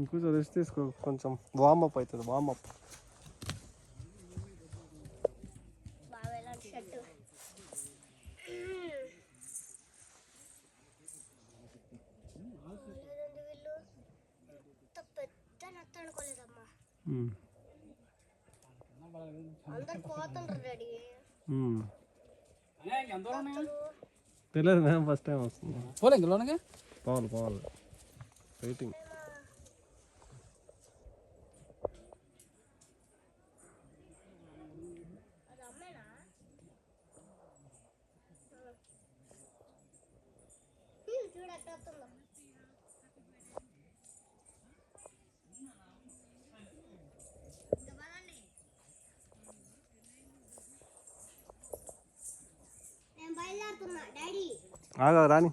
ఇంకొంచెం రెస్ట్ తీసుకో, కొంచెం వార్మప్ అవుతుంది. వార్మప్ తెలియదు. మేము ఫస్ట్ టైం వస్తున్నాం. పోలే ఇందులోనే పోవాలి వెయిటింగ్. ఆగా రాని